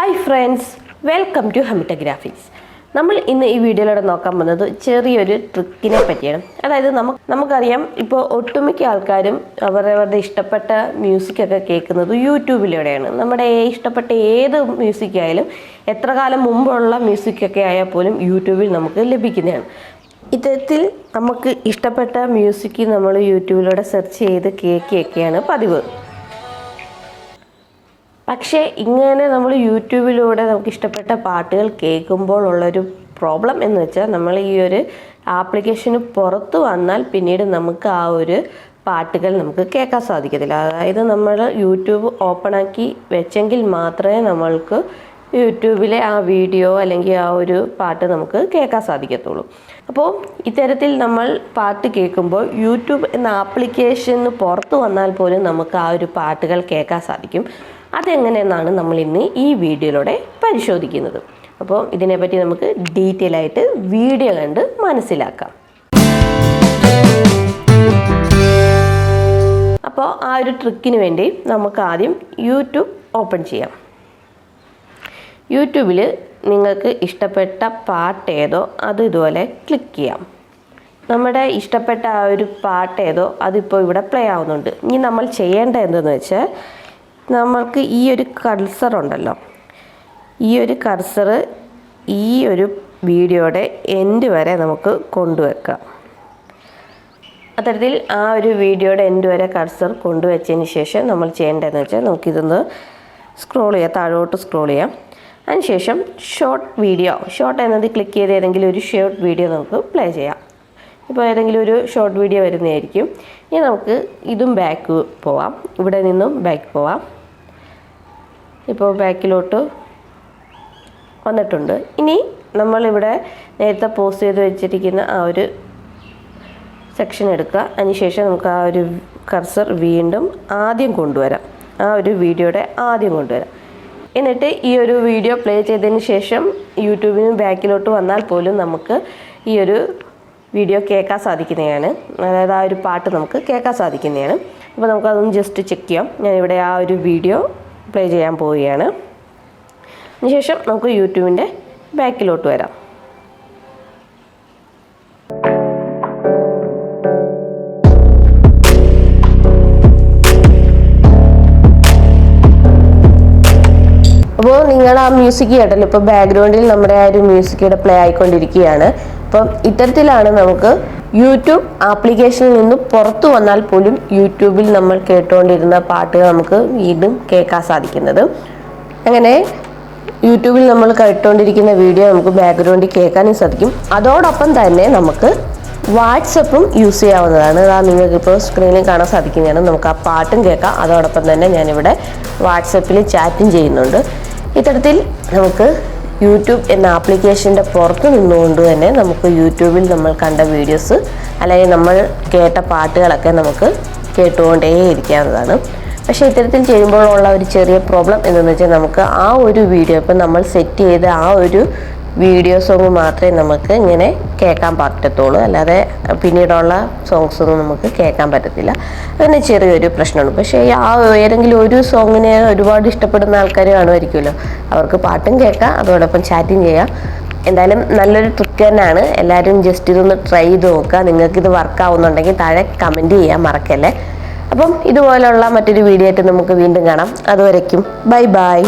Hi friends, welcome to Hamictech. നമ്മൾ ഇന്ന് ഈ വീഡിയോയിലൂടെ നോക്കാൻ പോകുന്നത് ചെറിയൊരു ട്രിക്കിനെ പറ്റിയാണ്. അതായത് നമുക്കറിയാം, ഇപ്പോൾ ഒട്ടുമിക്ക ആൾക്കാരും അവരവരുടെ ഇഷ്ടപ്പെട്ട മ്യൂസിക്കൊക്കെ കേൾക്കുന്നത് യൂട്യൂബിലൂടെയാണ്. നമ്മുടെ ഇഷ്ടപ്പെട്ട ഏത് മ്യൂസിക് ആയാലും എത്ര കാലം മുമ്പുള്ള മ്യൂസിക്കൊക്കെ ആയാൽ പോലും യൂട്യൂബിൽ നമുക്ക് ലഭിക്കുന്നതാണ്. ഇത്തരത്തിൽ നമുക്ക് ഇഷ്ടപ്പെട്ട മ്യൂസിക് നമ്മൾ യൂട്യൂബിലൂടെ സെർച്ച് ചെയ്ത് കേൾക്കുകയൊക്കെയാണ് പതിവ്. പക്ഷേ ഇങ്ങനെ നമ്മൾ യൂട്യൂബിലൂടെ നമുക്ക് ഇഷ്ടപ്പെട്ട പാട്ടുകൾ കേൾക്കുമ്പോൾ ഉള്ളൊരു പ്രോബ്ലം എന്ന് വെച്ചാൽ, നമ്മൾ ഈ ഒരു ആപ്ലിക്കേഷന് പുറത്ത് വന്നാൽ പിന്നീട് നമുക്ക് ആ ഒരു പാട്ടുകൾ നമുക്ക് കേൾക്കാൻ സാധിക്കത്തില്ല. അതായത് നമ്മൾ യൂട്യൂബ് ഓപ്പൺ ആക്കി വെച്ചെങ്കിൽ മാത്രമേ നമ്മൾക്ക് യൂട്യൂബിലെ ആ വീഡിയോ അല്ലെങ്കിൽ ആ ഒരു പാട്ട് നമുക്ക് കേൾക്കാൻ സാധിക്കത്തുള്ളൂ. അപ്പോൾ ഇത്തരത്തിൽ നമ്മൾ പാട്ട് കേൾക്കുമ്പോൾ യൂട്യൂബ് എന്ന ആപ്ലിക്കേഷന് പുറത്ത് വന്നാൽ പോലും നമുക്ക് ആ ഒരു പാട്ടുകൾ കേൾക്കാൻ സാധിക്കും. അതെങ്ങനെയെന്നാണ് നമ്മൾ ഇന്ന് ഈ വീഡിയോയിലൂടെ പരിശോധിക്കുന്നത്. അപ്പോൾ ഇതിനെപ്പറ്റി നമുക്ക് ഡീറ്റെയിൽ ആയിട്ട് വീഡിയോ കണ്ട് മനസ്സിലാക്കാം. അപ്പോൾ ആ ഒരു ട്രിക്കിന് വേണ്ടി നമുക്ക് ആദ്യം യൂട്യൂബ് ഓപ്പൺ ചെയ്യാം. യൂട്യൂബിൽ നിങ്ങൾക്ക് ഇഷ്ടപ്പെട്ട പാട്ട് ഏതോ അത് ഇതുപോലെ ക്ലിക്ക് ചെയ്യാം. നമ്മുടെ ഇഷ്ടപ്പെട്ട ആ ഒരു പാട്ട് ഏതോ അതിപ്പോൾ ഇവിടെ പ്ലേ ആവുന്നുണ്ട്. ഇനി നമ്മൾ ചെയ്യേണ്ടത് എന്തെന്ന് വെച്ചാൽ, നമ്മൾക്ക് ഈ ഒരു കർസർ ഉണ്ടല്ലോ, ഈ ഒരു കർസർ ഈ ഒരു വീഡിയോയുടെ എൻഡ് വരെ നമുക്ക് കൊണ്ടുവെക്കാം. അത്തരത്തിൽ ആ ഒരു വീഡിയോയുടെ എൻഡ് വരെ കർസർ കൊണ്ടുവച്ചതിന് ശേഷം നമ്മൾ ചെയ്യേണ്ടതെന്ന് വെച്ചാൽ, നമുക്കിതൊന്ന് സ്ക്രോൾ ചെയ്യാം, താഴോട്ട് സ്ക്രോൾ ചെയ്യാം. അതിനുശേഷം ഷോർട്ട് എന്നത് ക്ലിക്ക് ചെയ്ത് ഏതെങ്കിലും ഒരു ഷോർട്ട് വീഡിയോ നമുക്ക് പ്ലേ ചെയ്യാം. ഇപ്പോൾ ഏതെങ്കിലും ഒരു ഷോർട്ട് വീഡിയോ വരുന്നതായിരിക്കും. ഇനി നമുക്ക് ഇതും ബാക്ക് പോവാം, ഇവിടെ നിന്നും ബാക്ക് പോവാം. ഇപ്പോൾ ബാക്കിലോട്ട് വന്നിട്ടുണ്ട്. ഇനി നമ്മളിവിടെ നേരത്തെ പോസ്റ്റ് ചെയ്ത് വെച്ചിരിക്കുന്ന ആ ഒരു സെക്ഷൻ എടുക്കുക. അതിനുശേഷം നമുക്ക് ആ ഒരു കർസർ വീണ്ടും ആദ്യം കൊണ്ടുവരാം, ആ ഒരു വീഡിയോയുടെ ആദ്യം കൊണ്ടുവരാം. എന്നിട്ട് ഈ ഒരു വീഡിയോ പ്ലേ ചെയ്തതിന് ശേഷം യൂട്യൂബിന് ബാക്കിലോട്ട് വന്നാൽ പോലും നമുക്ക് ഈ ഒരു വീഡിയോ കേൾക്കാൻ സാധിക്കുന്നതാണ്. അതായത് ആ ഒരു പാട്ട് നമുക്ക് കേൾക്കാൻ സാധിക്കുന്നതാണ്. അപ്പോൾ നമുക്കതൊന്ന് ജസ്റ്റ് ചെക്ക് ചെയ്യാം. ഞാനിവിടെ ആ ഒരു വീഡിയോ പ്ലേ ചെയ്യാൻ പോവുകയാണ്. അതിനുശേഷം നമുക്ക് യൂട്യൂബിൻ്റെ ബാക്കിലോട്ട് വരാം. അപ്പോൾ നിങ്ങൾ ആ മ്യൂസിക് കേട്ടല്ലോ, ഇപ്പോൾ ബാക്ക്ഗ്രൗണ്ടിൽ നമ്മുടെ ആ ഒരു മ്യൂസിക് ഇവിടെ പ്ലേ ആയിക്കൊണ്ടിരിക്കുകയാണ്. അപ്പം ഇത്തരത്തിലാണ് നമുക്ക് യൂട്യൂബ് ആപ്ലിക്കേഷനിൽ നിന്ന് പുറത്തു വന്നാൽ പോലും യൂട്യൂബിൽ നമ്മൾ കേട്ടുകൊണ്ടിരുന്ന പാട്ടുകൾ നമുക്ക് വീണ്ടും കേൾക്കാൻ സാധിക്കുന്നത്. അങ്ങനെ യൂട്യൂബിൽ നമ്മൾ കേട്ടുകൊണ്ടിരിക്കുന്ന വീഡിയോ നമുക്ക് ബാക്ക്ഗ്രൗണ്ടിൽ കേൾക്കാനും സാധിക്കും. അതോടൊപ്പം തന്നെ നമുക്ക് വാട്സപ്പും യൂസ് ചെയ്യാവുന്നതാണ്. അതാ നിങ്ങൾക്കിപ്പോൾ സ്ക്രീനിൽ കാണാൻ സാധിക്കുന്നതാണ്. നമുക്ക് ആ പാട്ടും കേൾക്കാം, അതോടൊപ്പം തന്നെ ഞാനിവിടെ വാട്സപ്പിൽ ചാറ്റും ചെയ്യുന്നുണ്ട്. ഇത്തരത്തിൽ നമുക്ക് യൂട്യൂബ് എന്ന ആപ്ലിക്കേഷൻ്റെ പുറത്ത് നിന്നുകൊണ്ട് തന്നെ നമുക്ക് യൂട്യൂബിൽ നമ്മൾ കണ്ട വീഡിയോസ് അല്ലെങ്കിൽ നമ്മൾ കേട്ട പാട്ടുകളൊക്കെ നമുക്ക് കേട്ടുകൊണ്ടേ ഇരിക്കാവുന്നതാണ്. പക്ഷേ ഇത്തരത്തിൽ ചെയ്യുമ്പോഴുള്ള ഒരു ചെറിയ പ്രോബ്ലം എന്തെന്ന് വെച്ചാൽ, നമുക്ക് ആ ഒരു വീഡിയോ ഇപ്പം നമ്മൾ സെറ്റ് ചെയ്ത ആ ഒരു വീഡിയോ സോങ് മാത്രമേ നമുക്ക് ഇങ്ങനെ കേൾക്കാൻ പറ്റത്തുള്ളൂ, അല്ലാതെ പിന്നീടുള്ള സോങ്സ് ഒന്നും നമുക്ക് കേൾക്കാൻ പറ്റത്തില്ല. അങ്ങനെ ചെറിയൊരു പ്രശ്നമാണ്. പക്ഷേ ആ ഏതെങ്കിലും ഒരു സോങ്ങിനെ ഒരുപാട് ഇഷ്ടപ്പെടുന്ന ആൾക്കാർ കാണുമായിരിക്കുമല്ലോ, അവർക്ക് പാട്ടും കേൾക്കാം, അതോടൊപ്പം ചാറ്റിങ് ചെയ്യാം. എന്തായാലും നല്ലൊരു ട്രിക്ക് തന്നെയാണ്. എല്ലാവരും ജസ്റ്റ് ഇതൊന്ന് ട്രൈ ചെയ്ത് നോക്കുക. നിങ്ങൾക്കിത് വർക്കാവുന്നുണ്ടെങ്കിൽ താഴെ കമൻറ്റ് ചെയ്യാൻ മറക്കല്ലേ. അപ്പം ഇതുപോലുള്ള മറ്റൊരു വീഡിയോ ആയിട്ട് നമുക്ക് വീണ്ടും കാണാം. അതുവരയ്ക്കും ബൈ ബൈ.